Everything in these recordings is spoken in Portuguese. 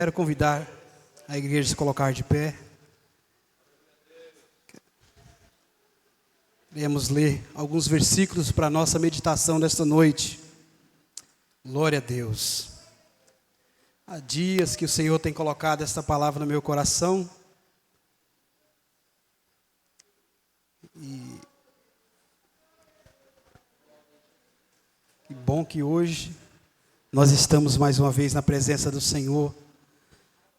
Quero convidar a igreja a se colocar de pé. Queremos ler alguns versículos para a nossa meditação desta noite. Glória a Deus. Há dias que o Senhor tem colocado esta palavra no meu coração. E que bom que hoje nós estamos mais uma vez na presença do Senhor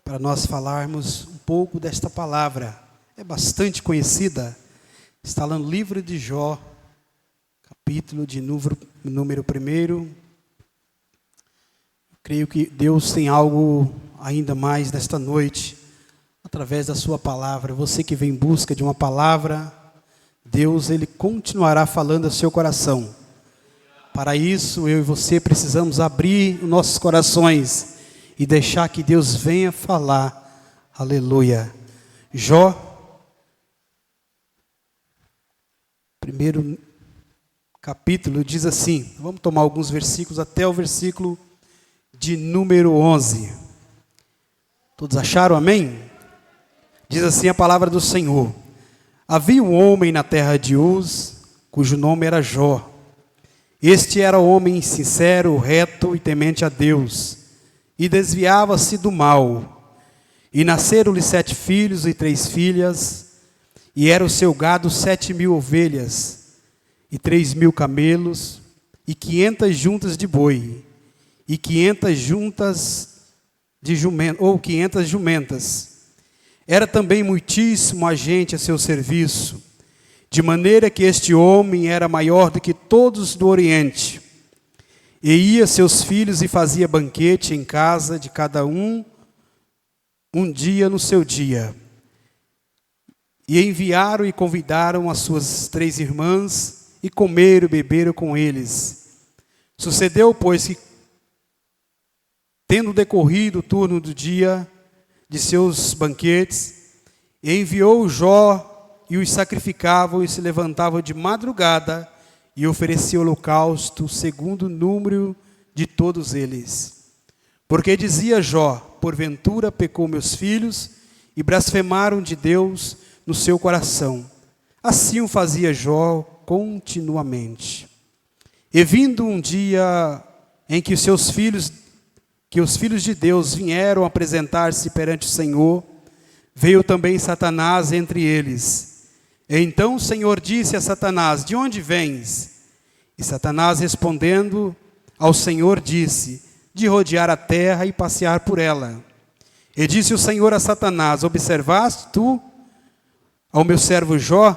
para nós falarmos um pouco desta palavra. É bastante conhecida. Está lá no livro de Jó, capítulo de número 1. Creio que Deus tem algo ainda mais nesta noite, através da sua palavra. Você que vem em busca de uma palavra, Deus, Ele continuará falando ao seu coração. Para isso, eu e você precisamos abrir os nossos corações e deixar que Deus venha falar. Aleluia. Jó, primeiro capítulo, diz assim. Vamos tomar alguns versículos até o versículo de número 11. Todos acharam? Amém? Diz assim a palavra do Senhor. Havia um homem na terra de Uz, cujo nome era Jó. Este era homem sincero, reto e temente a Deus, e desviava-se do mal. E nasceram-lhe 7 filhos e 3 filhas, e era o seu gado 7.000 ovelhas, e 3.000 camelos, e 500 juntas de boi, e 500 juntas de jumentas. Era também muitíssimo gente a seu serviço, de maneira que este homem era maior do que todos do Oriente. E ia seus filhos e fazia banquete em casa de cada um dia no seu dia. E enviaram e convidaram as suas 3 irmãs, e comeram e beberam com eles. Sucedeu, pois, que, tendo decorrido o turno do dia de seus banquetes, enviou Jó, e os sacrificavam e se levantavam de madrugada, e ofereciam holocausto segundo o número de todos eles. Porque dizia Jó: porventura pecou meus filhos, e blasfemaram de Deus no seu coração. Assim o fazia Jó continuamente. E vindo um dia em que os filhos de Deus vieram apresentar-se perante o Senhor, veio também Satanás entre eles. Então o Senhor disse a Satanás: de onde vens? E Satanás respondendo ao Senhor disse: de rodear a terra e passear por ela. E disse o Senhor a Satanás: observaste tu ao meu servo Jó?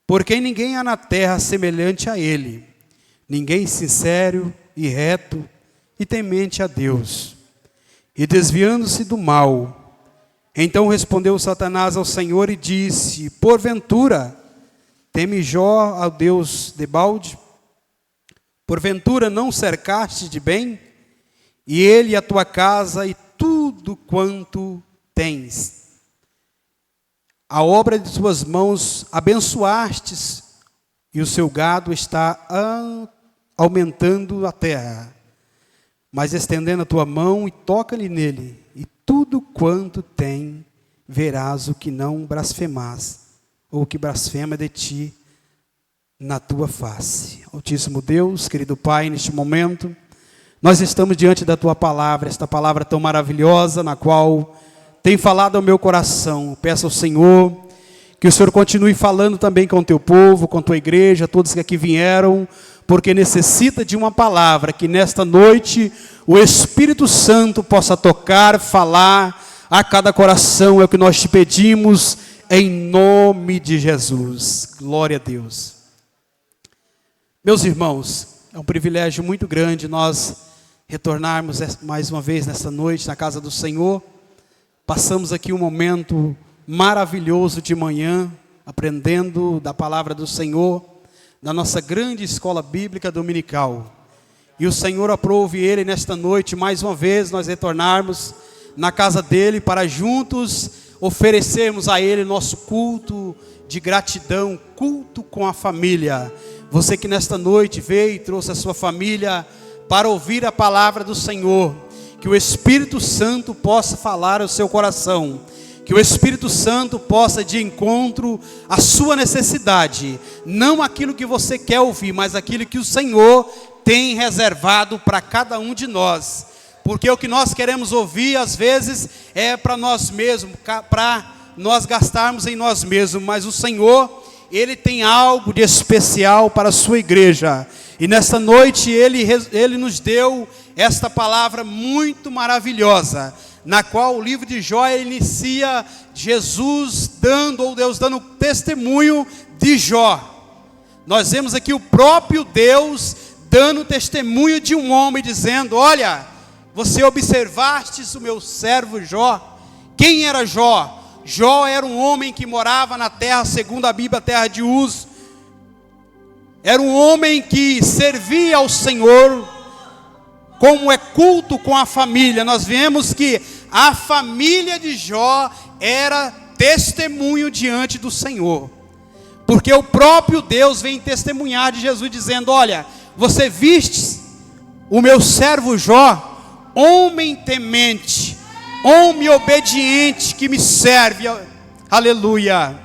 Porque ninguém há na terra semelhante a ele, ninguém sincero e reto e temente a Deus, e desviando-se do mal. Então respondeu Satanás ao Senhor e disse: porventura teme Jó ao Deus debalde? Porventura não cercaste de bem, e ele a tua casa e tudo quanto tens? A obra de tuas mãos abençoastes, e o seu gado está aumentando a terra. Mas estendendo a tua mão e toca-lhe nele, e tudo quanto tem, verás o que não blasfemas, ou o que blasfema de ti na tua face. Altíssimo Deus, querido Pai, neste momento, nós estamos diante da tua palavra, esta palavra tão maravilhosa, na qual tem falado ao meu coração. Peço ao Senhor que o Senhor continue falando também com o teu povo, com a tua igreja, todos que aqui vieram, porque necessita de uma palavra, que nesta noite o Espírito Santo possa tocar, falar a cada coração. É o que nós te pedimos, em nome de Jesus. Glória a Deus. Meus irmãos, é um privilégio muito grande nós retornarmos mais uma vez nesta noite na casa do Senhor. Passamos aqui um momento maravilhoso de manhã, aprendendo da palavra do Senhor, da nossa grande escola bíblica dominical. E o Senhor aprove ele nesta noite, mais uma vez, nós retornarmos na casa dele, para juntos oferecermos a ele nosso culto de gratidão, culto com a família. Você que nesta noite veio e trouxe a sua família para ouvir a palavra do Senhor, que o Espírito Santo possa falar ao seu coração, que o Espírito Santo possa de encontro à sua necessidade, não aquilo que você quer ouvir, mas aquilo que o Senhor tem reservado para cada um de nós, porque o que nós queremos ouvir às vezes é para nós mesmos, para nós gastarmos em nós mesmos, mas o Senhor, Ele tem algo de especial para a sua igreja, e nesta noite Ele nos deu esta palavra muito maravilhosa, na qual o livro de Jó inicia Jesus dando, ou Deus dando testemunho de Jó. Nós vemos aqui o próprio Deus dando testemunho de um homem, dizendo: olha, você observastes o meu servo Jó. Quem era Jó? Jó era um homem que morava na terra, segundo a Bíblia, a terra de Uz. Era um homem que servia ao Senhor, como é culto com a família. Nós vemos que a família de Jó era testemunho diante do Senhor, porque o próprio Deus vem testemunhar de Jesus, dizendo: olha, você viste o meu servo Jó, homem temente, homem obediente que me serve, aleluia,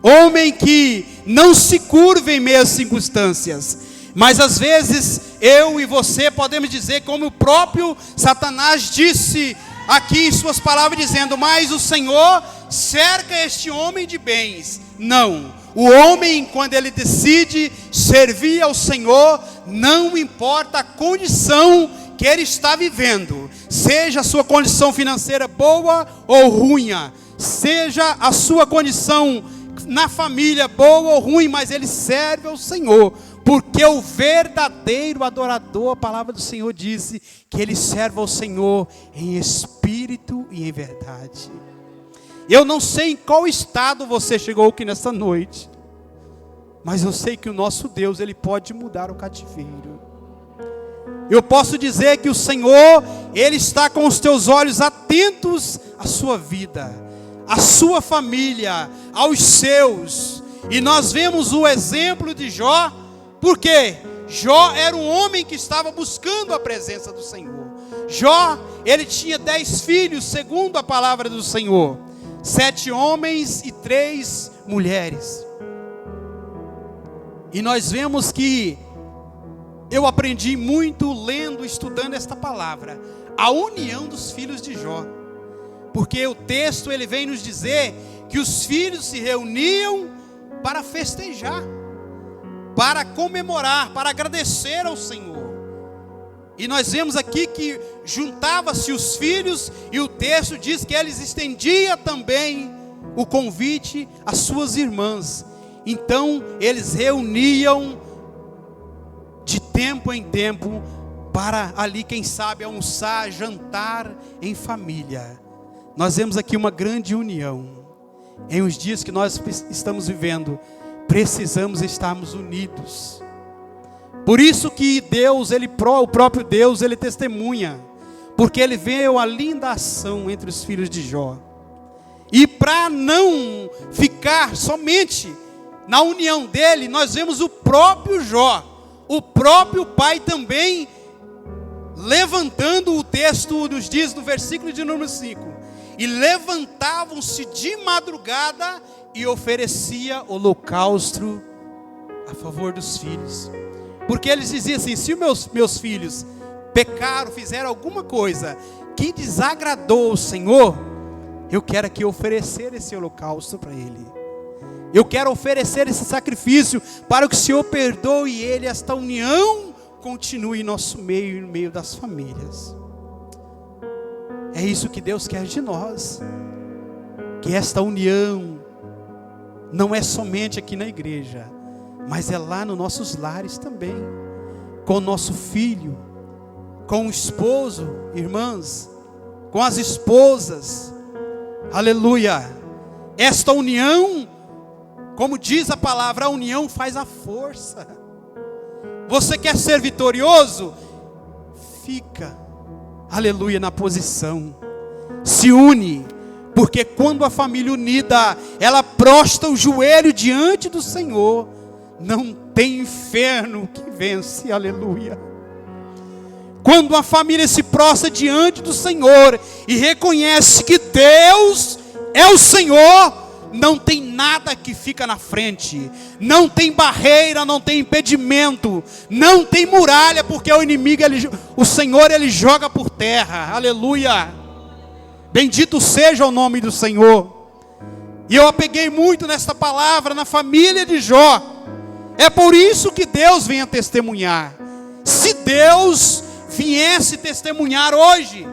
homem que não se curva em meias circunstâncias. Mas às vezes eu e você podemos dizer, como o próprio Satanás disse aqui em suas palavras, dizendo: mas o Senhor cerca este homem de bens. Não, o homem, quando ele decide servir ao Senhor, não importa a condição que ele está vivendo, seja a sua condição financeira boa ou ruim, seja a sua condição na família boa ou ruim, mas ele serve ao Senhor, porque o verdadeiro adorador, a palavra do Senhor disse que ele serve ao Senhor em espírito e em verdade. Eu não sei em qual estado você chegou aqui nessa noite, mas eu sei que o nosso Deus, Ele pode mudar o cativeiro. Eu posso dizer que o Senhor, Ele está com os teus olhos atentos à sua vida, à sua família, aos seus. E nós vemos o exemplo de Jó, porque Jó era um homem que estava buscando a presença do Senhor. Jó, ele tinha 10 filhos, segundo a palavra do Senhor, 7 homens e 3 mulheres. E nós vemos que eu aprendi muito lendo, estudando esta palavra, a união dos filhos de Jó, porque o texto ele vem nos dizer que os filhos se reuniam para festejar, para comemorar, para agradecer ao Senhor. E nós vemos aqui que juntava-se os filhos, e o texto diz que eles estendiam também o convite às suas irmãs. Então eles reuniam de tempo em tempo para ali, quem sabe, almoçar, jantar em família. Nós vemos aqui uma grande união. Em os dias que nós estamos vivendo, precisamos estarmos unidos. Por isso que Deus, o próprio Deus, Ele testemunha, porque Ele viu a linda ação entre os filhos de Jó. E para não ficar somente na união dele, nós vemos o próprio Jó, o próprio pai também, levantando, o texto nos diz no versículo de número 5, e levantavam-se de madrugada e oferecia holocausto a favor dos filhos. Porque eles diziam assim: se meus filhos pecaram, fizeram alguma coisa que desagradou o Senhor, eu quero aqui oferecer esse holocausto para Ele. Eu quero oferecer esse sacrifício para que o Senhor perdoe ele, esta união continue em nosso meio e no meio das famílias. É isso que Deus quer de nós, que esta união não é somente aqui na igreja, mas é lá nos nossos lares também, com o nosso filho, com o esposo, irmãs, com as esposas, aleluia. Esta união, como diz a palavra, a união faz a força. Você quer ser vitorioso? Fica, aleluia, na posição, se une, porque quando a família unida, ela prostra o joelho diante do Senhor, não tem inferno que vence, aleluia. Quando uma família se prostra diante do Senhor e reconhece que Deus é o Senhor, não tem nada que fica na frente, não tem barreira, não tem impedimento, não tem muralha, porque o inimigo, o Senhor, ele joga por terra. Aleluia! Bendito seja o nome do Senhor. E eu apeguei muito nesta palavra, na família de Jó. É por isso que Deus vem a testemunhar. Se Deus viesse testemunhar hoje,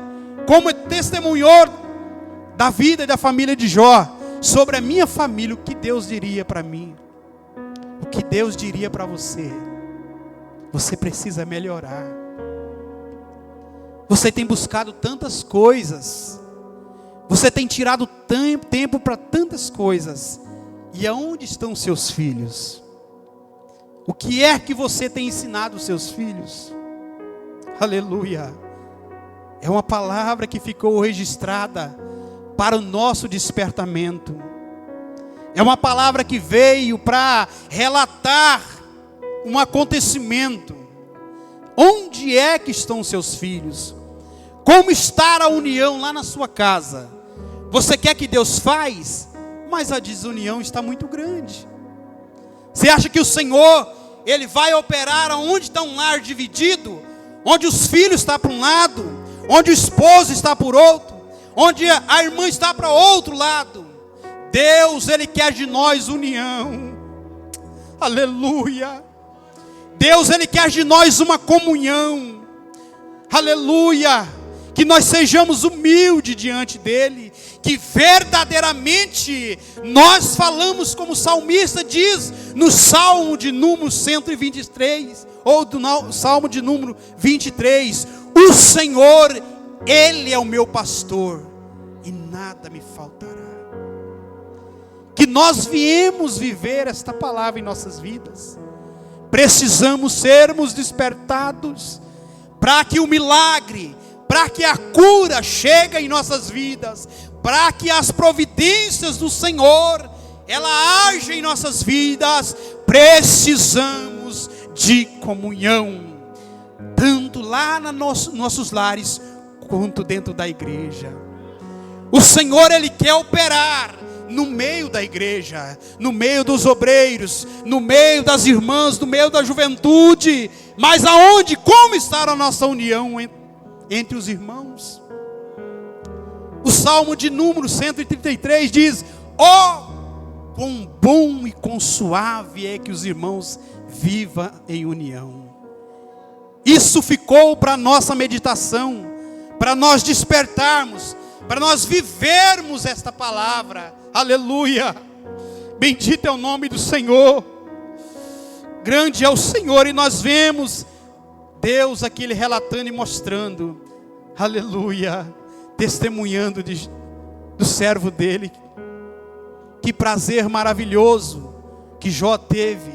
como testemunhou da vida e da família de Jó, sobre a minha família, o que Deus diria para mim? O que Deus diria para você? Você precisa melhorar. Você tem buscado tantas coisas, você tem tirado tempo para tantas coisas, e aonde estão seus filhos? O que é que você tem ensinado os seus filhos? Aleluia! É uma palavra que ficou registrada para o nosso despertamento. É uma palavra que veio para relatar um acontecimento. Onde é que estão os seus filhos? Como está a união lá na sua casa? Você quer que Deus faz, mas a desunião está muito grande. Você acha que o Senhor, Ele vai operar onde está um lar dividido? Onde os filhos estão para um lado, onde o esposo está por outro, onde a irmã está para outro lado. Deus, Ele quer de nós união. Aleluia. Deus, Ele quer de nós uma comunhão. Aleluia. Que nós sejamos humildes diante dEle, que verdadeiramente nós falamos como o salmista diz no Salmo de número 123, ou do Salmo de número 23, o Senhor, Ele é o meu pastor, e nada me faltará. Que nós viemos viver esta palavra em nossas vidas, precisamos sermos despertados, para que o milagre, para que a cura chegue em nossas vidas, para que as providências do Senhor, ela age em nossas vidas, precisamos de comunhão, tanto lá nos nossos lares, quanto dentro da igreja. O Senhor, Ele quer operar no meio da igreja, no meio dos obreiros, no meio das irmãs, no meio da juventude, mas aonde, como está a nossa união entre os irmãos? O Salmo de número 133 diz: ó, quão bom e quão suave é que os irmãos vivam em união. Isso ficou para nossa meditação, para nós despertarmos, para nós vivermos esta palavra. Aleluia, bendito é o nome do Senhor. Grande é o Senhor, e nós vemos Deus aqui Ele relatando e mostrando, aleluia, testemunhando do servo dele. Que prazer maravilhoso que Jó teve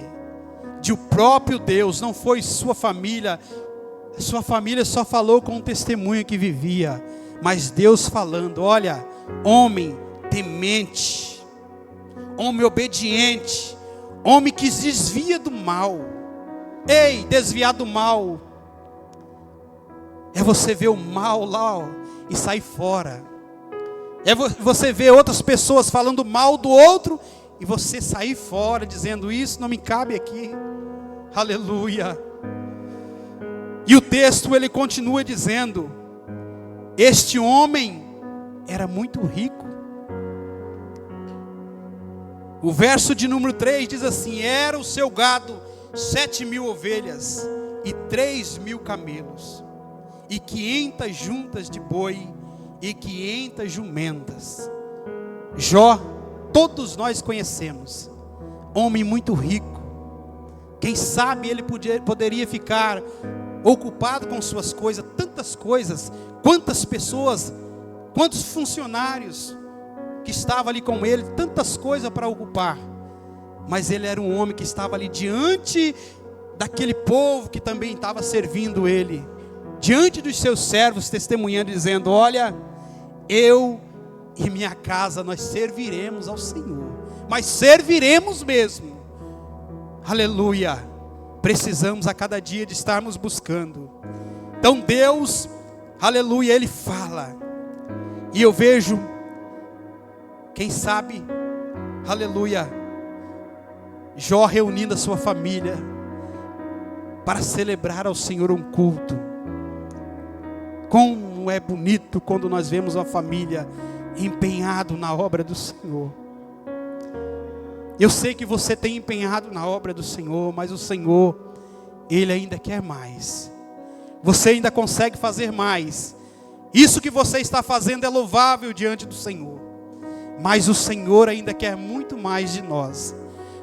de o próprio Deus, não foi sua família só falou com o testemunho que vivia, mas Deus falando: olha, homem temente, homem obediente, homem que se desvia do mal. Ei, desviar do mal é você ver o mal lá, ó, e sair fora. É você ver outras pessoas falando mal do outro e você sair fora dizendo: isso não me cabe aqui. Aleluia. E o texto ele continua dizendo: este homem era muito rico. O verso de número 3 diz assim: era o seu gado 7.000 ovelhas e 3.000 camelos, e 500 juntas de boi e 500 jumentas. Jó, todos nós conhecemos, homem muito rico. Quem sabe ele poderia ficar ocupado com suas coisas, tantas coisas, quantas pessoas, quantos funcionários que estavam ali com ele, tantas coisas para ocupar. Mas ele era um homem que estava ali diante daquele povo que também estava servindo ele, diante dos seus servos, testemunhando, dizendo: olha, eu e minha casa nós serviremos ao Senhor, mas serviremos mesmo. Aleluia. Precisamos a cada dia de estarmos buscando. Então Deus, aleluia, Ele fala. E eu vejo, quem sabe, aleluia, Jó reunindo a sua família para celebrar ao Senhor um culto. Como é bonito quando nós vemos uma família empenhado na obra do Senhor. Eu sei que você tem empenhado na obra do Senhor, mas o Senhor, Ele ainda quer mais. Você ainda consegue fazer mais. Isso que você está fazendo é louvável diante do Senhor, mas o Senhor ainda quer muito mais de nós.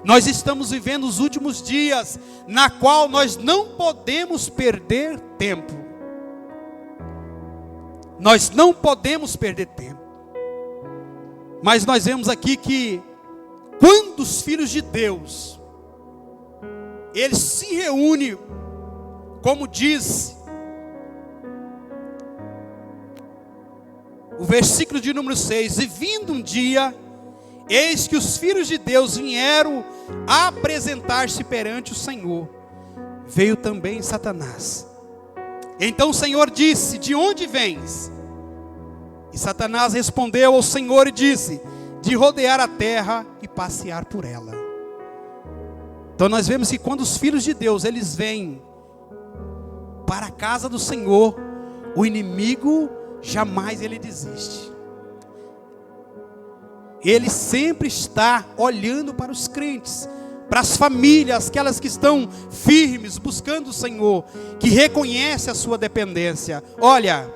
Nós estamos vivendo os últimos dias, na qual nós não podemos perder tempo. Nós não podemos perder tempo. Mas nós vemos aqui que quando os filhos de Deus, eles se reúnem, como diz o versículo de número 6, e vindo um dia, eis que os filhos de Deus vieram apresentar-se perante o Senhor. Veio também Satanás. Então o Senhor disse: de onde vens? E Satanás respondeu ao Senhor e disse: de rodear a terra e passear por ela. Então nós vemos que quando os filhos de Deus, eles vêm para a casa do Senhor, o inimigo jamais ele desiste. Ele sempre está olhando para os crentes, para as famílias, aquelas que estão firmes, buscando o Senhor, que reconhece a sua dependência. Olha,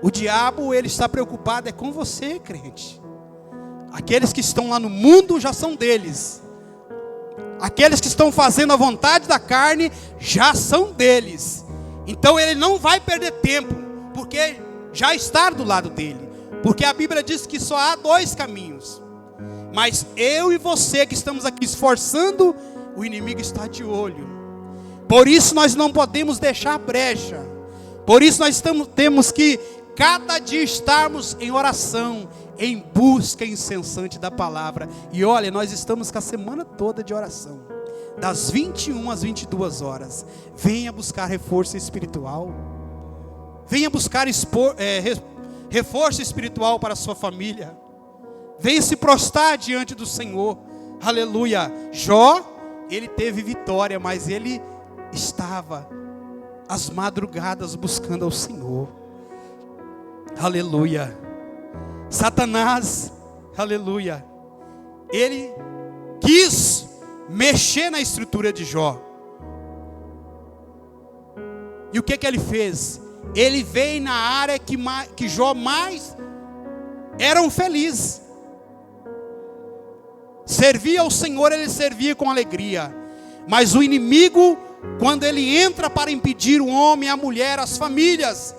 o diabo, ele está preocupado com você, crente. Aqueles que estão lá no mundo já são deles. Aqueles que estão fazendo a vontade da carne já são deles. Então ele não vai perder tempo, porque já está do lado dele. Porque a Bíblia diz que só há dois caminhos. Mas eu e você que estamos aqui esforçando, o inimigo está de olho. Por isso nós não podemos deixar brecha. Por isso nós temos que cada dia estarmos em oração, em busca incessante da palavra. E olha, nós estamos com a semana toda de oração, das 21 às 22 horas. Venha buscar reforço espiritual. Venha buscar reforço espiritual para a sua família. Venha se prostrar diante do Senhor. Aleluia. Jó, ele teve vitória, mas ele estava às madrugadas buscando ao Senhor. Aleluia. Satanás, aleluia, ele quis mexer na estrutura de Jó. E o que ele fez? Ele veio na área que Jó mais era feliz. Servia ao Senhor, ele servia com alegria. Mas o inimigo, quando ele entra para impedir o homem, a mulher, as famílias,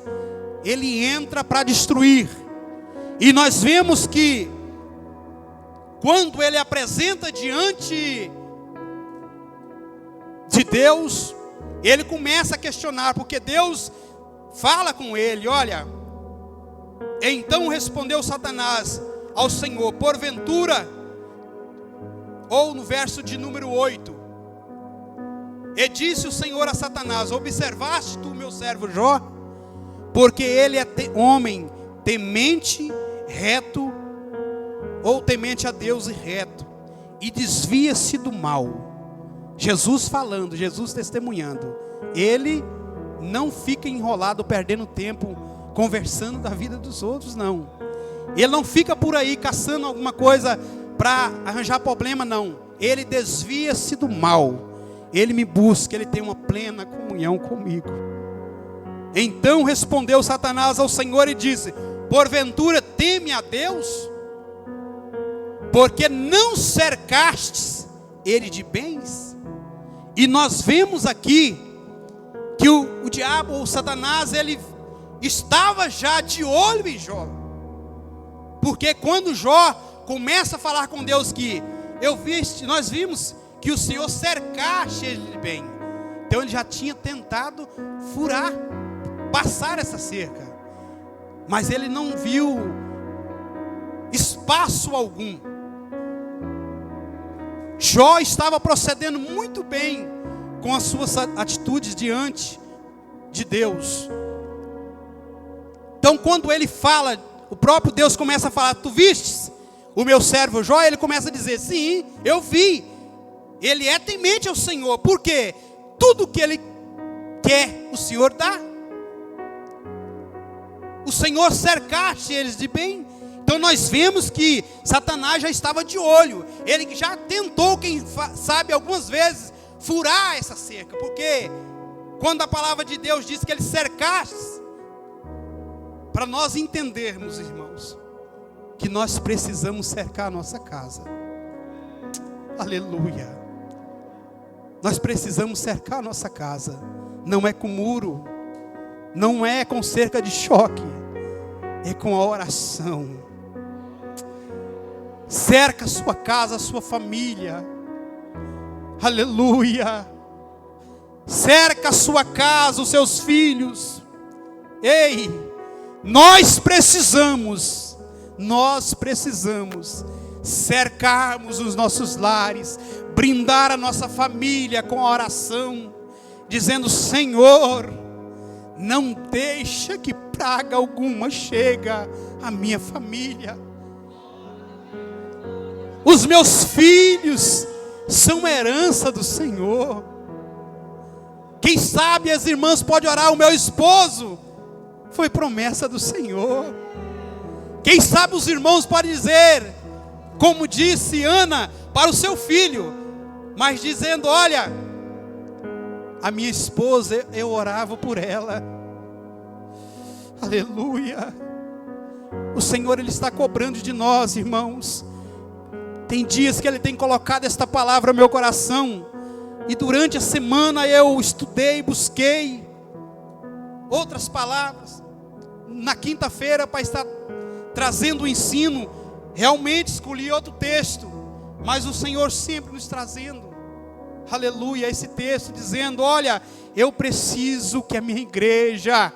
ele entra para destruir. E nós vemos que quando ele apresenta diante de Deus, ele começa a questionar, porque Deus fala com ele, olha. Então respondeu Satanás ao Senhor: porventura, ou no verso de número 8, e disse o Senhor a Satanás: observaste tu meu servo Jó? Porque ele é homem temente, reto, ou temente a Deus e reto, e desvia-se do mal. Jesus falando, Jesus testemunhando. Ele não fica enrolado, perdendo tempo, conversando da vida dos outros, não. Ele não fica por aí caçando alguma coisa para arranjar problema, não. Ele desvia-se do mal. Ele me busca, ele tem uma plena comunhão comigo. Então respondeu Satanás ao Senhor e disse: porventura teme a Deus, porque não cercastes ele de bens? E nós vemos aqui que o diabo, ou Satanás, ele estava já de olho em Jó. Porque quando Jó começa a falar com Deus que nós vimos que o Senhor cercaste ele de bem. Então ele já tinha tentado furar, passar essa cerca. Mas ele não viu espaço algum. Jó estava procedendo muito bem com as suas atitudes diante de Deus. Então quando ele fala, o próprio Deus começa a falar: tu vistes o meu servo Jó? Ele começa a dizer: sim, eu vi. Ele é temente ao Senhor. Por quê? Tudo que ele quer, o Senhor dá. O Senhor cercaste eles de bem. Então nós vemos que Satanás já estava de olho. Ele já tentou, quem sabe, algumas vezes, furar essa cerca. Porque quando a palavra de Deus diz que ele cercaste, para nós entendermos, irmãos, que nós precisamos cercar a nossa casa. Aleluia. Nós precisamos cercar a nossa casa. Não é com muro, não é com cerca de choque, é com a oração. Cerca a sua casa, a sua família. Aleluia. Cerca a sua casa, os seus filhos. Ei, nós precisamos cercarmos os nossos lares, brindar a nossa família com a oração, dizendo: Senhor, não deixa que praga alguma chegue à minha família. Os meus filhos são herança do Senhor. Quem sabe as irmãs podem orar: o meu esposo foi promessa do Senhor. Quem sabe os irmãos podem dizer, como disse Ana para o seu filho, mas dizendo: olha, a minha esposa, eu orava por ela. Aleluia. O Senhor, Ele está cobrando de nós, irmãos. Tem dias que Ele tem colocado esta palavra no meu coração, e durante a semana eu estudei, busquei outras palavras. Na quinta-feira, para estar trazendo o ensino, realmente escolhi outro texto, mas o Senhor sempre nos trazendo, aleluia, esse texto dizendo: olha, eu preciso que a minha igreja,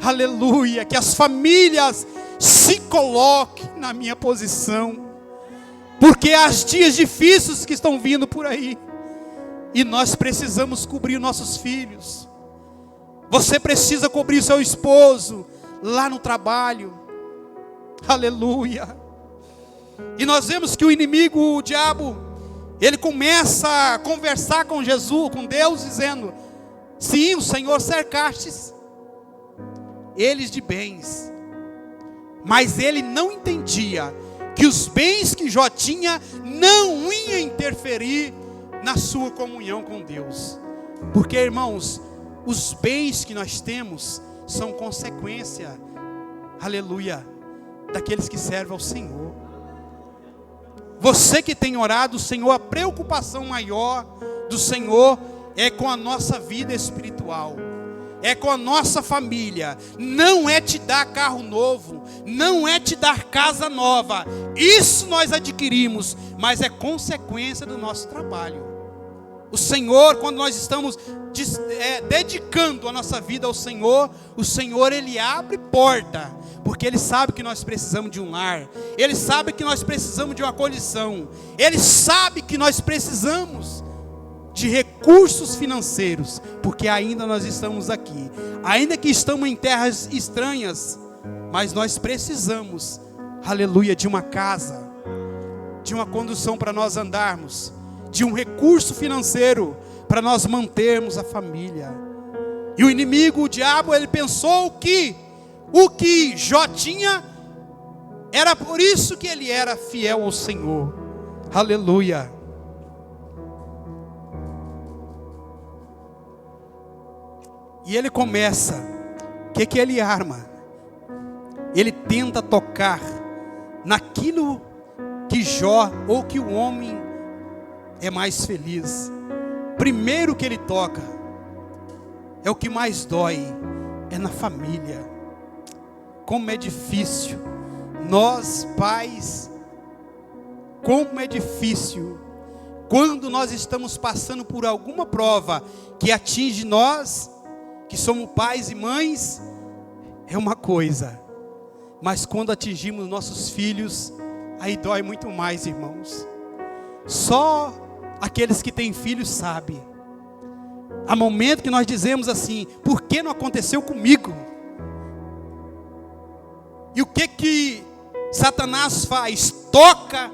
aleluia, que as famílias se coloquem na minha posição, porque há dias difíceis que estão vindo por aí, e nós precisamos cobrir nossos filhos. Você precisa cobrir seu esposo lá no trabalho. Aleluia. E nós vemos que o inimigo, o diabo, ele começa a conversar com Jesus, com Deus, dizendo: sim, o Senhor cercastes eles de bens. Mas ele não entendia que os bens que Jó tinha não iam interferir na sua comunhão com Deus. Porque, irmãos, os bens que nós temos são consequência, aleluia, daqueles que servem ao Senhor. Você que tem orado, o Senhor, a preocupação maior do Senhor é com a nossa vida espiritual, é com a nossa família. Não é te dar carro novo, não é te dar casa nova, isso nós adquirimos, mas é consequência do nosso trabalho. O Senhor, quando nós estamos dedicando a nossa vida ao Senhor, o Senhor, Ele abre porta, porque Ele sabe que nós precisamos de um lar, Ele sabe que nós precisamos de uma condição, Ele sabe que nós precisamos de recursos financeiros, porque ainda nós estamos aqui, ainda que estamos em terras estranhas, mas nós precisamos, aleluia, de uma casa, de uma condução para nós andarmos, de um recurso financeiro para nós mantermos a família. E o inimigo, o diabo, ele pensou que o que Jó tinha era por isso que ele era fiel ao Senhor. Aleluia. E ele começa, o que ele arma? Ele tenta tocar naquilo que Jó, ou que o homem é mais feliz. Primeiro que ele toca, é o que mais dói, é na família. Como é difícil, nós pais, como é difícil, quando nós estamos passando por alguma prova que atinge nós, que somos pais e mães, é uma coisa, mas quando atingimos nossos filhos, aí dói muito mais, irmãos. Só aqueles que têm filhos sabem Há momento que nós dizemos assim: por que não aconteceu comigo? E o que Satanás faz? Toca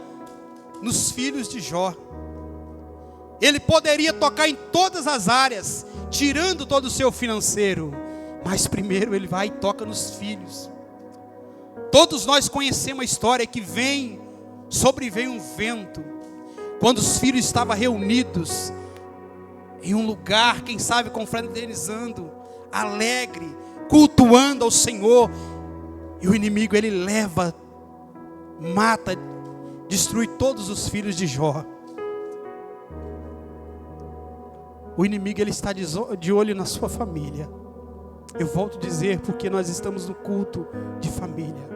nos filhos de Jó. Ele poderia tocar em todas as áreas, tirando todo o seu financeiro, mas primeiro ele vai e toca nos filhos. Todos nós conhecemos a história que sobreveio um vento, quando os filhos estavam reunidos em um lugar, quem sabe confraternizando, alegre, cultuando ao Senhor, e o inimigo ele leva, mata, destrui todos os filhos de Jó. O inimigo ele está de olho na sua família. Eu volto a dizer, porque nós estamos no culto de família.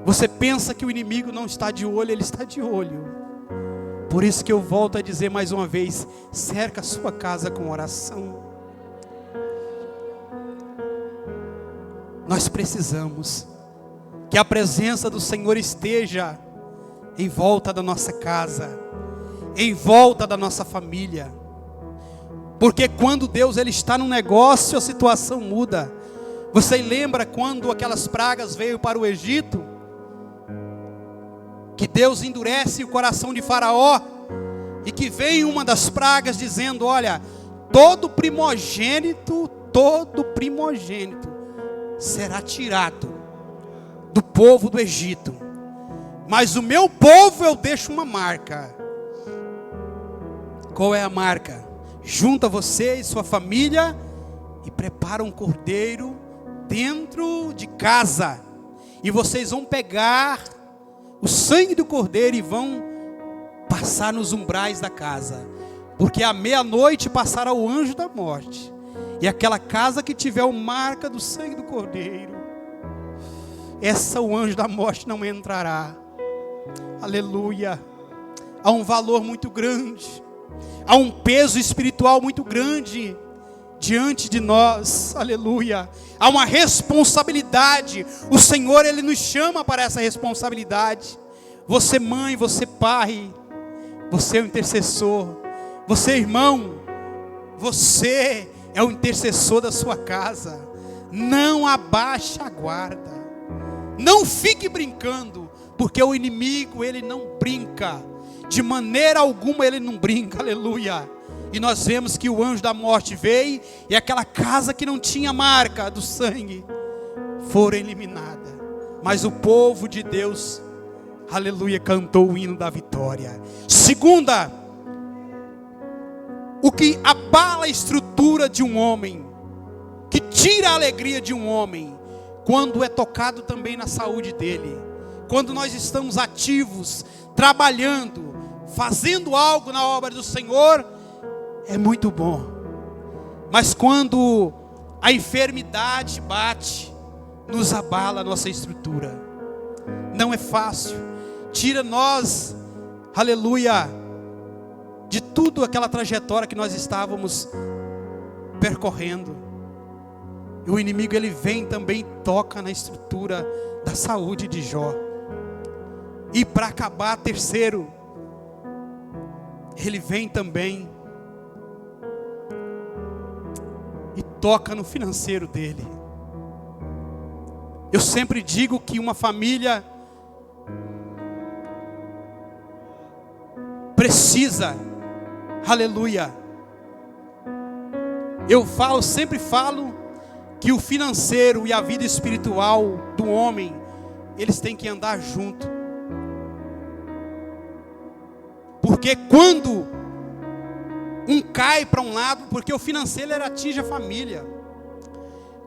Você pensa que o inimigo não está de olho, ele está de olho. Por isso que eu volto a dizer mais uma vez: cerca a sua casa com oração. Nós precisamos que a presença do Senhor esteja em volta da nossa casa, em volta da nossa família. Porque quando Deus ele está no negócio, a situação muda. Você lembra quando aquelas pragas veio para o Egito? Que Deus endurece o coração de Faraó, e que vem uma das pragas dizendo: olha, todo primogênito será tirado do povo do Egito, mas o meu povo eu deixo uma marca. Qual é a marca? Junta você e sua família e prepara um cordeiro dentro de casa, e vocês vão pegar o sangue do cordeiro e vão passar nos umbrais da casa, porque à meia-noite passará o anjo da morte, e aquela casa que tiver a marca do sangue do cordeiro, o anjo da morte não entrará. Aleluia. Há um valor muito grande, há um peso espiritual muito grande diante de nós. Aleluia. Há uma responsabilidade. O Senhor ele nos chama para essa responsabilidade. Você mãe, você pai, você é o intercessor. Você irmão, você é o intercessor da sua casa. Não abaixe a guarda. Não fique brincando, porque o inimigo ele não brinca. De maneira alguma ele não brinca. Aleluia. E nós vemos que o anjo da morte veio, e aquela casa que não tinha marca do sangue foi eliminada. Mas o povo de Deus, aleluia, cantou o hino da vitória. Segunda, o que abala a estrutura de um homem, que tira a alegria de um homem, quando é tocado também na saúde dele. Quando nós estamos ativos, trabalhando, fazendo algo na obra do Senhor, é muito bom. Mas quando a enfermidade bate, nos abala a nossa estrutura. Não é fácil. Tira nós, aleluia, de tudo aquela trajetória que nós estávamos percorrendo. E o inimigo ele vem também e toca na estrutura da saúde de Jó. E para acabar, terceiro, ele vem também e toca no financeiro dele. Eu sempre digo que uma família precisa, aleluia, sempre falo que o financeiro e a vida espiritual do homem, eles têm que andar junto. Porque quando um cai para um lado, porque o financeiro ele atinge a família.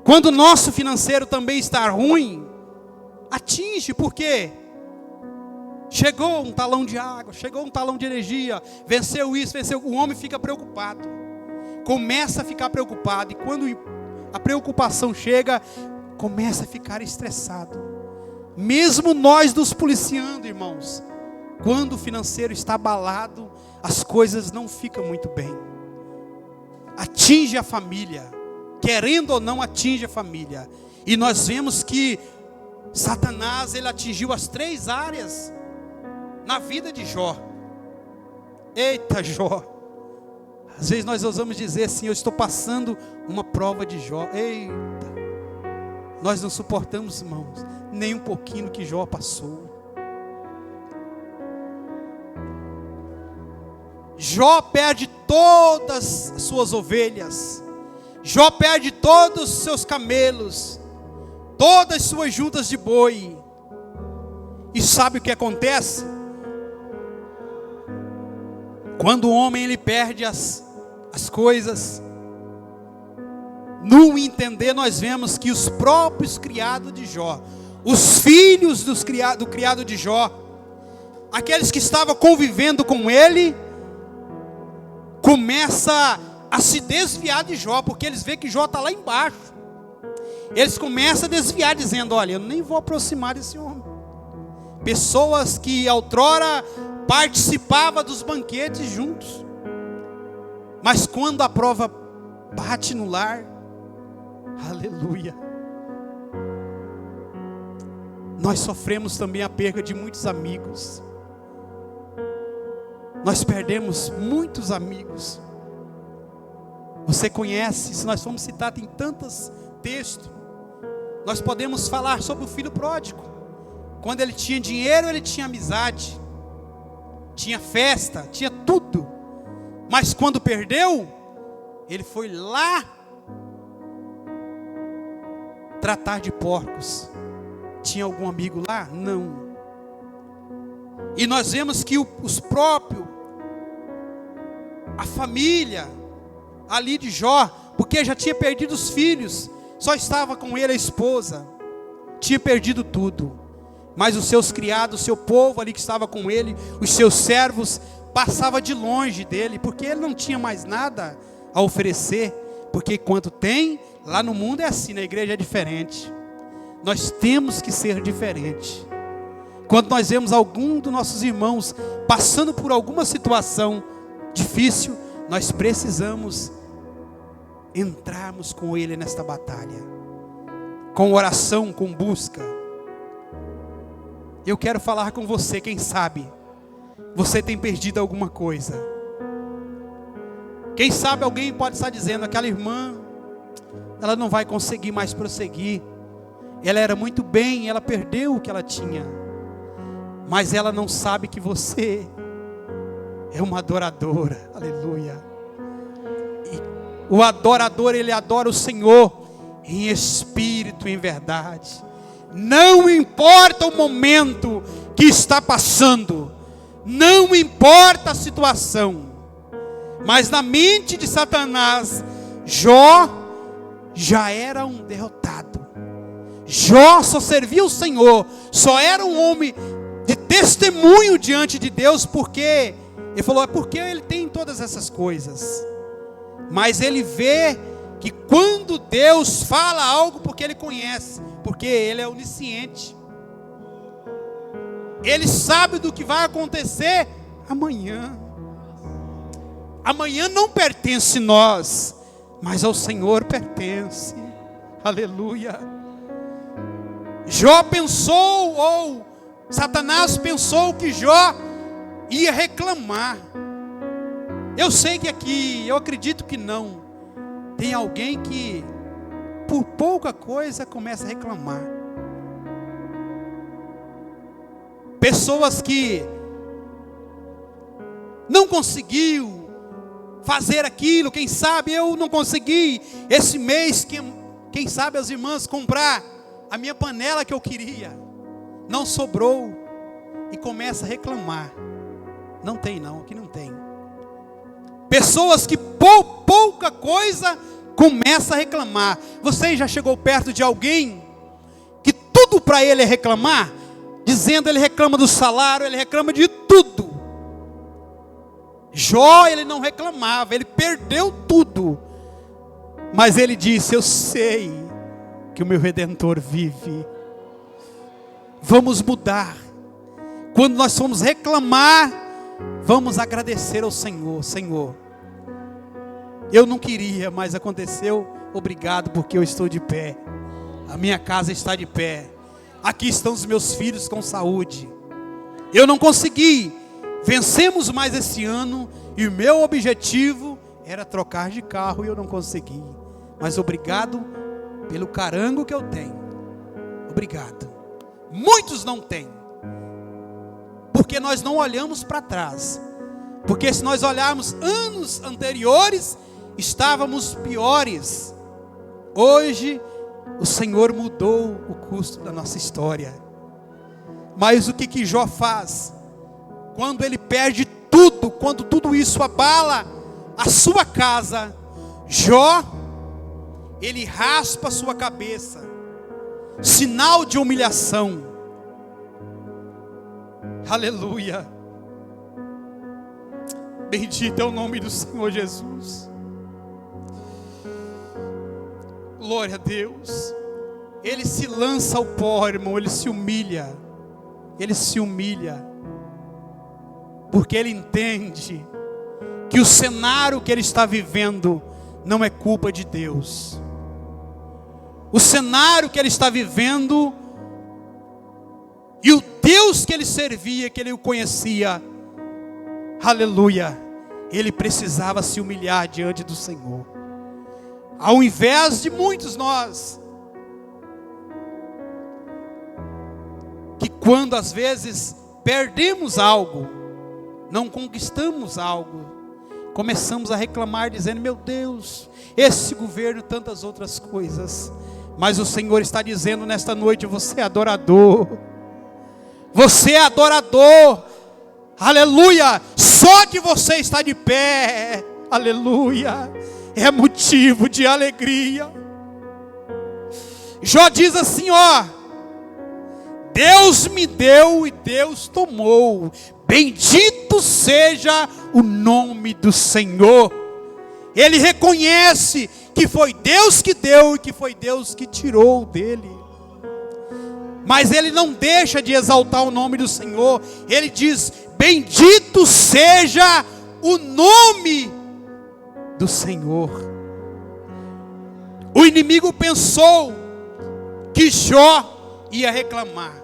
Quando o nosso financeiro também está ruim, atinge, porque chegou um talão de água, chegou um talão de energia, venceu isso, venceu. O homem fica preocupado, começa a ficar preocupado, e quando a preocupação chega, começa a ficar estressado. Mesmo nós nos policiando, irmãos, quando o financeiro está abalado, as coisas não ficam muito bem. Atinge a família, querendo ou não, atinge a família. E nós vemos que Satanás ele atingiu as 3 áreas na vida de Jó. Eita, Jó, Às vezes nós ousamos dizer assim: eu estou passando uma prova de Jó. Eita, nós não suportamos, irmãos, nem um pouquinho que Jó passou. Jó perde todas as suas ovelhas, Jó perde todos os seus camelos, todas as suas juntas de boi. E sabe o que acontece? Quando o homem ele perde as coisas, no entender nós vemos que os próprios criados de Jó, os filhos do criado de Jó, aqueles que estavam convivendo com ele, começa a se desviar de Jó, porque eles veem que Jó está lá embaixo. Eles começam a desviar, dizendo: olha, eu nem vou aproximar desse homem. Pessoas que outrora participavam dos banquetes juntos, mas quando a prova bate no lar, aleluia, nós sofremos também a perda de muitos amigos. Nós perdemos muitos amigos. Você conhece, se nós formos citar, tem tantos textos. Nós podemos falar sobre o filho pródigo. Quando ele tinha dinheiro, ele tinha amizade, tinha festa, tinha tudo. Mas quando perdeu, ele foi lá tratar de porcos. Tinha algum amigo lá? Não. E nós vemos que os próprios, a família ali de Jó, porque já tinha perdido os filhos, só estava com ele a esposa, tinha perdido tudo. Mas os seus criados, o seu povo ali que estava com ele, os seus servos, passava de longe dele, porque ele não tinha mais nada a oferecer. Porque quanto tem, lá no mundo é assim, na igreja é diferente. Nós temos que ser diferente. Quando nós vemos algum dos nossos irmãos passando por alguma situação difícil, nós precisamos entrarmos com ele nesta batalha, com oração, com busca. Eu quero falar com você, quem sabe você tem perdido alguma coisa. Quem sabe alguém pode estar dizendo: aquela irmã, ela não vai conseguir mais prosseguir, ela era muito bem, ela perdeu o que ela tinha. Mas ela não sabe que você é uma adoradora, aleluia. E o adorador, ele adora o Senhor em espírito e em verdade. Não importa o momento que está passando, não importa a situação, mas na mente de Satanás, Jó já era um derrotado. Jó só servia o Senhor, só era um homem de testemunho diante de Deus, porque ele falou: é porque ele tem todas essas coisas. Mas ele vê que quando Deus fala algo, porque ele conhece, porque ele é onisciente, ele sabe do que vai acontecer amanhã. Amanhã não pertence a nós, mas ao Senhor pertence, aleluia. Jó pensou, ou Satanás pensou, que Jó ia reclamar. Eu sei que aqui, eu acredito que não, tem alguém que por pouca coisa começa a reclamar. Pessoas que não conseguiu fazer aquilo, quem sabe eu não consegui esse mês, quem sabe as irmãs comprar a minha panela que eu queria, não sobrou, e começa a reclamar. Não tem não, aqui não tem. Pessoas que por pouca coisa começa a reclamar. Você já chegou perto de alguém que tudo para ele é reclamar? Dizendo, ele reclama do salário, ele reclama de tudo. Jó, ele não reclamava, ele perdeu tudo, mas ele disse: eu sei que o meu Redentor vive. Vamos mudar. Quando nós formos reclamar, vamos agradecer ao Senhor. Senhor, eu não queria, mas aconteceu, obrigado, porque eu estou de pé, a minha casa está de pé, aqui estão os meus filhos com saúde. Eu não consegui, vencemos mais esse ano, e o meu objetivo era trocar de carro e eu não consegui. Mas obrigado pelo carango que eu tenho. Obrigado. Muitos não têm. Porque nós não olhamos para trás. Porque se nós olharmos anos anteriores, estávamos piores. Hoje, o Senhor mudou o curso da nossa história. Mas o que Jó faz? Quando ele perde tudo, quando tudo isso abala a sua casa, Jó, ele raspa a sua cabeça, sinal de humilhação. Aleluia. Bendito é o nome do Senhor Jesus. Glória a Deus. Ele se lança ao pó, irmão. Ele se humilha. Ele se humilha. Porque ele entende que o cenário que ele está vivendo não é culpa de Deus. O cenário que ele está vivendo e o Deus que ele servia, que ele o conhecia, aleluia, ele precisava se humilhar diante do Senhor. Ao invés de muitos nós, que quando às vezes perdemos algo, não conquistamos algo, começamos a reclamar dizendo: meu Deus, esse governo, tantas outras coisas. Mas o Senhor está dizendo nesta noite: você é adorador. Você é adorador. Aleluia. Só de você estar de pé, aleluia, é motivo de alegria. Jó diz assim, ó: Deus me deu e Deus tomou. Bendito seja o nome do Senhor. Ele reconhece que foi Deus que deu e que foi Deus que tirou dele. Mas ele não deixa de exaltar o nome do Senhor. Ele diz: bendito seja o nome do Senhor. O inimigo pensou que Jó ia reclamar.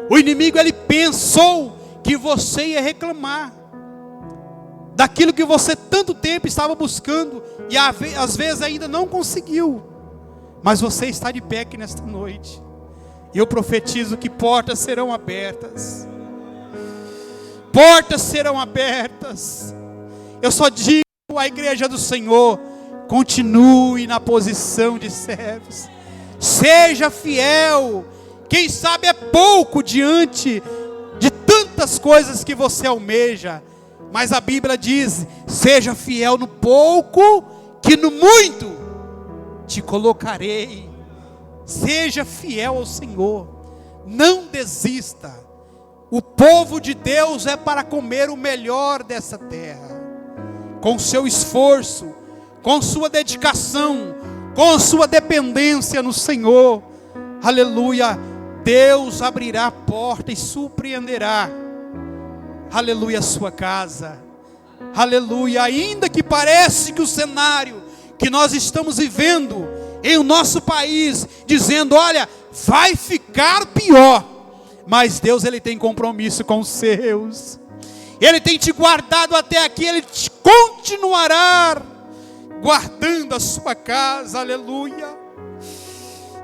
O inimigo, ele pensou que você ia reclamar daquilo que você tanto tempo estava buscando e às vezes ainda não conseguiu. Mas você está de pé aqui nesta noite. E eu profetizo que portas serão abertas. Portas serão abertas. Eu só digo à igreja do Senhor: continue na posição de servos. Seja fiel. Quem sabe é pouco diante de tantas coisas que você almeja. Mas a Bíblia diz: seja fiel no pouco, que no muito te colocarei. Seja fiel ao Senhor. Não desista. O povo de Deus é para comer o melhor dessa terra. Com seu esforço, com sua dedicação, com sua dependência no Senhor. Aleluia. Deus abrirá a porta e surpreenderá, aleluia, a sua casa. Aleluia. Ainda que parece que o cenário que nós estamos vivendo em o nosso país, dizendo: olha, vai ficar pior. Mas Deus, ele tem compromisso com os seus. Ele tem te guardado até aqui. Ele te continuará guardando a sua casa. Aleluia.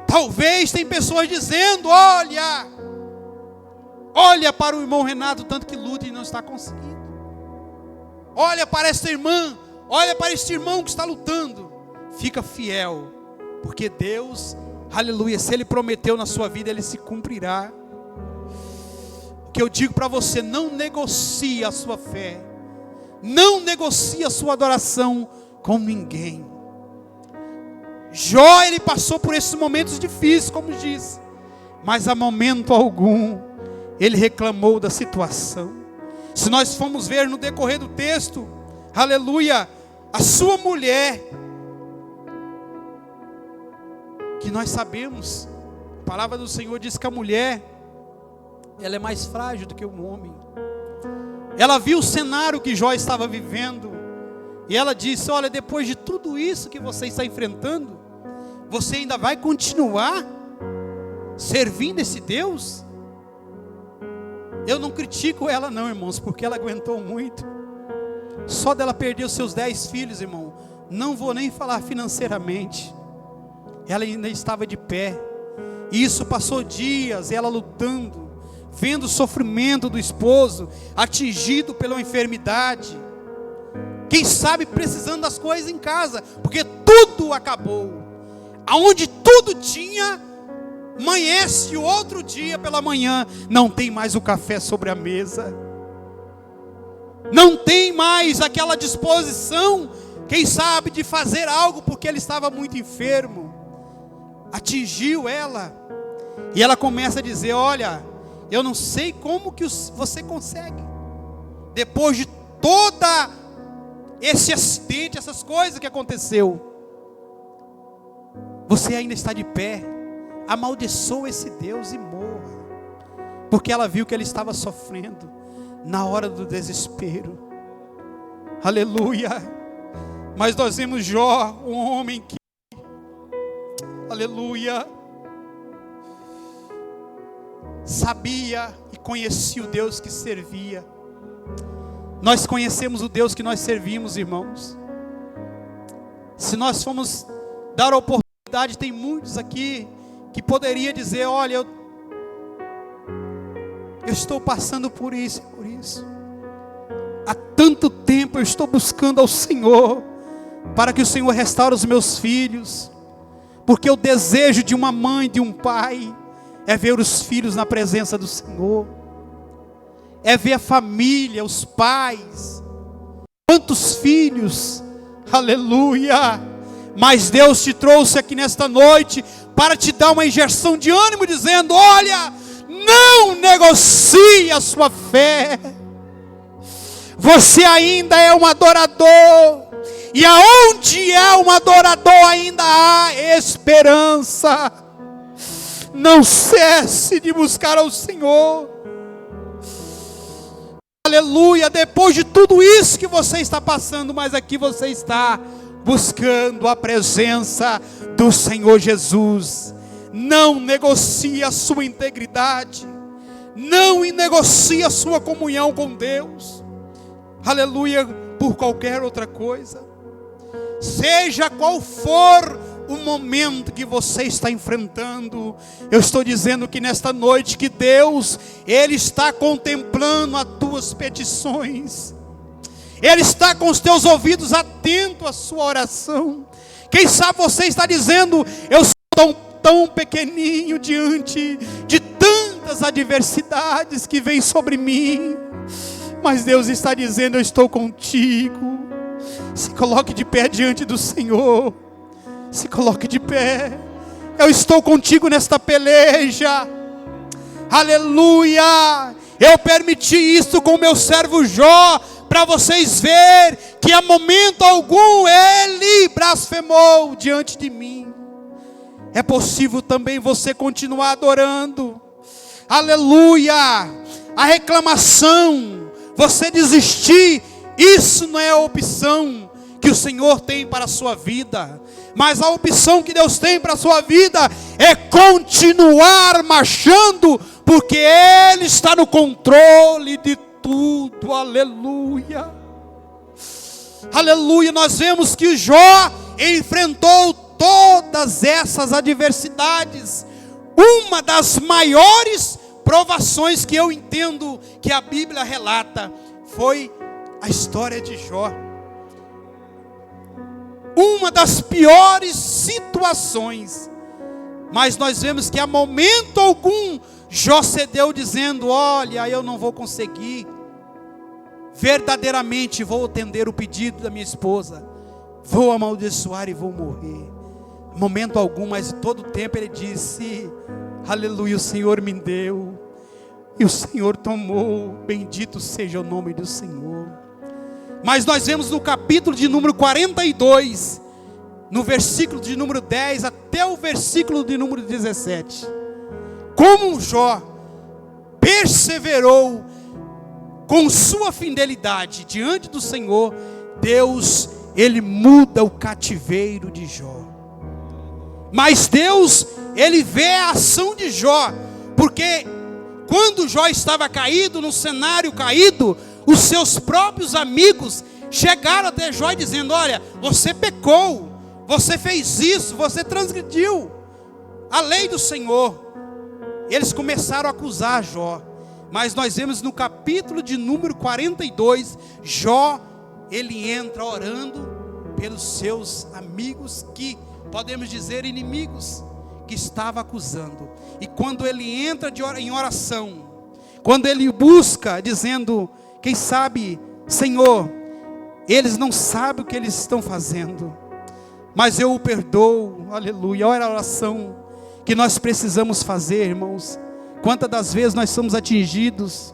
Talvez tem pessoas dizendo: olha para o irmão Renato, tanto que luta e não está conseguindo. Olha para esta irmã, olha para este irmão que está lutando. Fica fiel, porque Deus, aleluia, se Ele prometeu na sua vida, Ele se cumprirá. O que eu digo para você: não negocie a sua fé, não negocie a sua adoração com ninguém. Jó, ele passou por esses momentos difíceis, como diz, mas a momento algum ele reclamou da situação. Se nós formos ver no decorrer do texto, aleluia, a sua mulher, que nós sabemos, a palavra do Senhor diz que a mulher, ela é mais frágil do que o homem. Ela viu o cenário que Jó estava vivendo, e ela disse: olha, depois de tudo isso que você está enfrentando, você ainda vai continuar servindo esse Deus? Eu não critico ela não, irmãos, porque ela aguentou muito. Só dela perder os seus 10 filhos, irmão, não vou nem falar financeiramente, ela ainda estava de pé. E isso passou dias, ela lutando, vendo o sofrimento do esposo, atingido pela enfermidade, quem sabe precisando das coisas em casa, porque tudo acabou. Aonde tudo tinha, amanhece o outro dia pela manhã, não tem mais o café sobre a mesa, não tem mais aquela disposição, quem sabe, de fazer algo, porque ele estava muito enfermo. Atingiu ela, e ela começa a dizer: olha, eu não sei como que você consegue, depois de toda esse acidente, essas coisas que aconteceu, você ainda está de pé. Amaldiçoa esse Deus e morra, porque ela viu que ele estava sofrendo na hora do desespero. Aleluia. Mas nós vemos Jó, um homem que, aleluia, sabia e conhecia o Deus que servia. Nós conhecemos o Deus que nós servimos, irmãos. Se nós formos dar a oportunidade, tem muitos aqui que poderia dizer: olha, eu estou passando por isso, por isso. Há tanto tempo eu estou buscando ao Senhor, para que o Senhor restaure os meus filhos, porque o desejo de uma mãe, de um pai, é ver os filhos na presença do Senhor, é ver a família, os pais. Quantos filhos, aleluia. Mas Deus te trouxe aqui nesta noite para te dar uma injeção de ânimo, dizendo: olha, não negocie a sua fé, você ainda é um adorador, e aonde é um adorador ainda há esperança. Não cesse de buscar ao Senhor. Aleluia. Depois de tudo isso que você está passando, mas aqui você está buscando a presença do Senhor Jesus. Não negocie a sua integridade, não negocie a sua comunhão com Deus, aleluia, por qualquer outra coisa. Seja qual for o momento que você está enfrentando, eu estou dizendo que nesta noite que Deus, Ele está contemplando as tuas petições, Ele está com os teus ouvidos atentos à sua oração. Quem sabe você está dizendo: eu sou tão pequenininho diante de tantas adversidades que vêm sobre mim, mas Deus está dizendo: eu estou contigo. Se coloque de pé diante do Senhor, se coloque de pé. Eu estou contigo nesta peleja, aleluia. Eu permiti isso com o meu servo Jó, para vocês verem que a momento algum ele blasfemou diante de mim. É possível também você continuar adorando, aleluia. A reclamação, você desistir, isso não é a opção que o Senhor tem para a sua vida. Mas a opção que Deus tem para a sua vida é continuar marchando, porque Ele está no controle de tudo, aleluia. Aleluia. Nós vemos que Jó enfrentou todas essas adversidades. Uma das maiores provações que eu entendo que a Bíblia relata foi a história de Jó. Uma das piores situações, mas nós vemos que a momento algum Jó cedeu, dizendo: olha, eu não vou conseguir, verdadeiramente vou atender o pedido da minha esposa, vou amaldiçoar e vou morrer. Momento algum, mas todo o tempo ele disse: aleluia, o Senhor me deu e o Senhor tomou, bendito seja o nome do Senhor. Mas nós vemos no capítulo de número 42, no versículo de número 10 até o versículo de número 17, como Jó perseverou com sua fidelidade diante do Senhor. Deus, Ele muda o cativeiro de Jó. Mas Deus, Ele vê a ação de Jó, porque quando Jó estava caído, no cenário caído, os seus próprios amigos chegaram até Jó dizendo: olha, você pecou, você fez isso, você transgrediu a lei do Senhor. Eles começaram a acusar Jó, mas nós vemos no capítulo de número 42, Jó, ele entra orando pelos seus amigos, que podemos dizer inimigos, que estava acusando. E quando ele entra em oração, quando ele busca dizendo: quem sabe, Senhor, eles não sabem o que eles estão fazendo, mas eu o perdoo, aleluia. Olha a oração que nós precisamos fazer, irmãos. Quantas das vezes nós somos atingidos,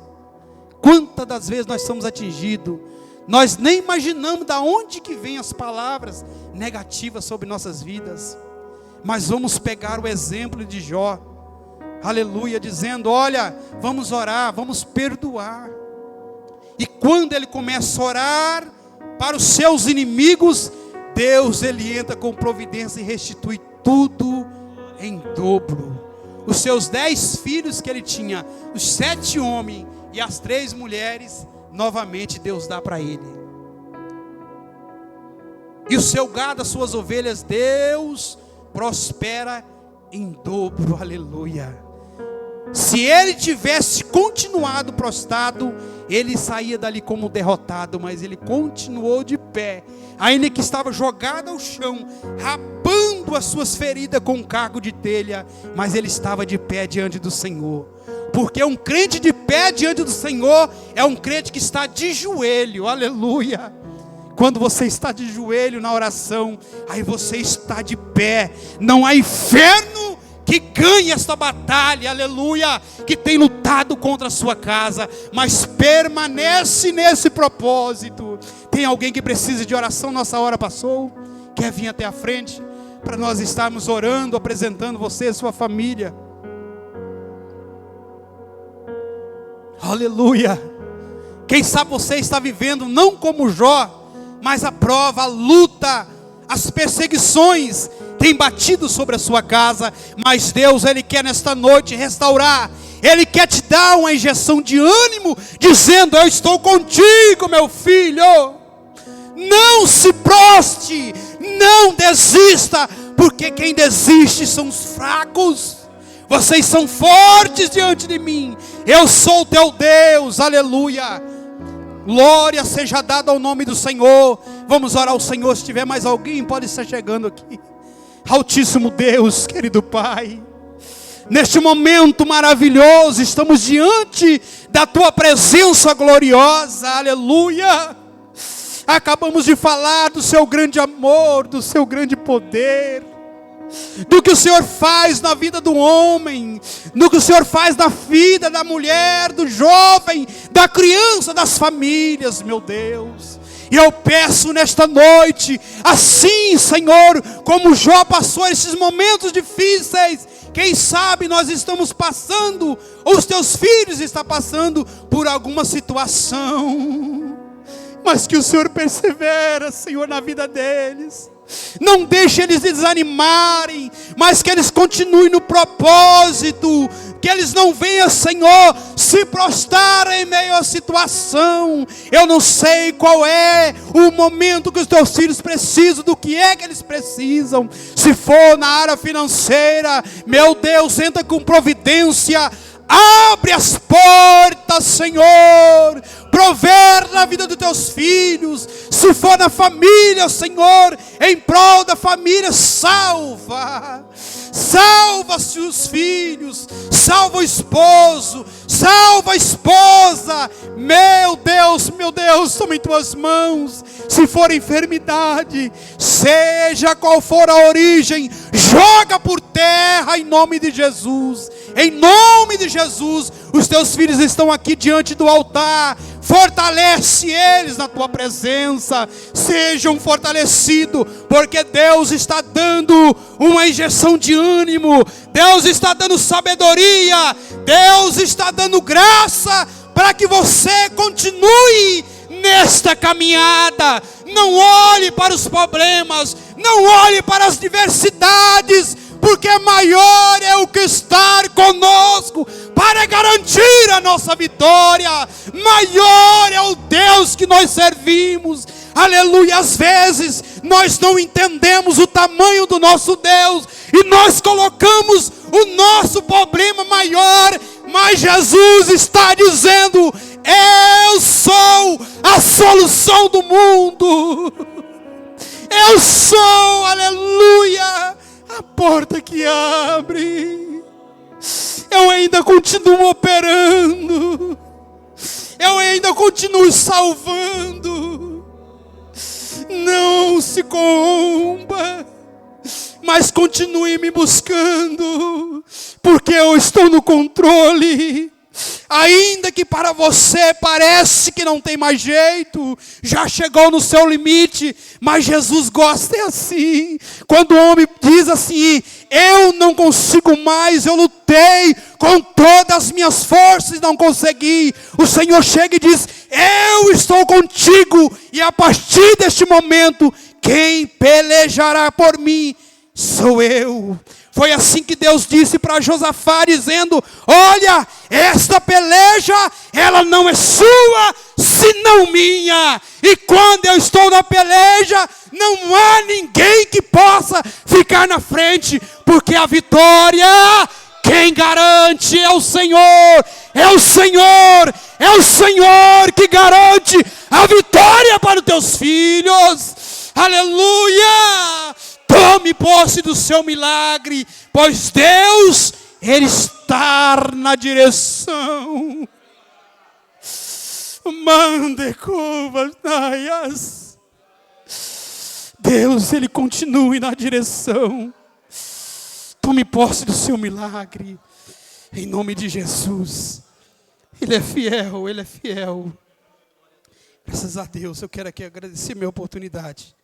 quantas das vezes nós somos atingidos, nós nem imaginamos de onde que vêm as palavras negativas sobre nossas vidas, mas vamos pegar o exemplo de Jó, aleluia, dizendo: olha, vamos orar, vamos perdoar. E quando ele começa a orar para os seus inimigos, Deus, ele entra com providência e restitui tudo em dobro. Os seus 10 filhos que ele tinha, os 7 homens e as 3 mulheres, novamente Deus dá para ele. E o seu gado, as suas ovelhas, Deus prospera em dobro, aleluia. Se ele tivesse continuado prostrado, ele saía dali como derrotado, mas ele continuou de pé, ainda que estava jogado ao chão, rapando as suas feridas com um caco de telha, mas ele estava de pé diante do Senhor. Porque um crente de pé diante do Senhor é um crente que está de joelho, aleluia. Quando você está de joelho na oração, aí você está de pé. Não há inferno que ganhe esta batalha, aleluia, que tem lutado contra a sua casa, mas permanece nesse propósito. Tem alguém que precisa de oração? Nossa hora passou. Quer vir até a frente para nós estarmos orando, apresentando você e sua família? Aleluia. Quem sabe você está vivendo não como Jó, mas a prova, a luta, as perseguições têm batido sobre a sua casa, mas Deus, ele quer nesta noite restaurar. Ele quer te dar uma injeção de ânimo, dizendo: eu estou contigo, meu filho. Não se proste, não desista, porque quem desiste são os fracos. Vocês são fortes diante de mim. Eu sou o teu Deus, aleluia. Glória seja dada ao nome do Senhor. Vamos orar ao Senhor. Se tiver mais alguém, pode estar chegando aqui. Altíssimo Deus, querido Pai, neste momento maravilhoso, estamos diante da tua presença gloriosa, aleluia. Acabamos de falar do seu grande amor, do seu grande poder, do que o Senhor faz na vida do homem, do que o Senhor faz na vida da mulher, do jovem, da criança, das famílias, meu Deus. E eu peço nesta noite, assim, Senhor, como Jó passou esses momentos difíceis, quem sabe nós estamos passando, ou os teus filhos estão passando por alguma situação, mas que o Senhor persevera, Senhor, na vida deles. Não deixe eles desanimarem, mas que eles continuem no propósito, que eles não venham, Senhor, se prostrarem em meio à situação. Eu não sei qual é o momento que os teus filhos precisam, do que é que eles precisam. Se for na área financeira, meu Deus, entra com providência, abre as portas, Senhor, prover na vida dos teus filhos. Se for na família, Senhor, em prol da família, salva seus filhos, salva o esposo, salva a esposa. Meu Deus, toma em tuas mãos. Se for enfermidade, seja qual for a origem, joga por terra em nome de Jesus. Em nome de Jesus, os teus filhos estão aqui diante do altar. Fortalece eles na tua presença. Sejam fortalecidos, porque Deus está dando uma injeção de ânimo. Deus está dando sabedoria. Deus está dando graça para que você continue nesta caminhada. Não olhe para os problemas, não olhe para as diversidades, porque maior é o que está conosco para garantir a nossa vitória. Maior é o Deus que nós servimos. aleluia. Às vezes nós não entendemos o tamanho do nosso Deus e nós colocamos o nosso problema maior, mas Jesus está dizendo: eu sou a solução do mundo. Eu sou, aleluia, a porta que abre. Eu ainda continuo operando. Eu ainda continuo salvando. Não se corrompa, mas continue me buscando, porque eu estou no controle. Ainda que para você parece que não tem mais jeito, já chegou no seu limite, mas Jesus gosta assim. Quando o homem diz assim: eu não consigo mais, eu lutei com todas as minhas forças e não consegui, o Senhor chega e diz: eu estou contigo, e a partir deste momento, quem pelejará por mim sou eu. Foi assim que Deus disse para Josafá, dizendo: olha, esta peleja, ela não é sua, senão minha. E quando eu estou na peleja, não há ninguém que possa ficar na frente, porque a vitória, quem garante é o Senhor. É o Senhor, é o Senhor que garante a vitória para os teus filhos. Aleluia! Tome posse do seu milagre, pois Deus, Ele está na direção. Mande covas. Deus, Ele continue na direção. Tome posse do seu milagre, em nome de Jesus. Ele é fiel, Ele é fiel. Graças a Deus, eu quero aqui agradecer a minha oportunidade.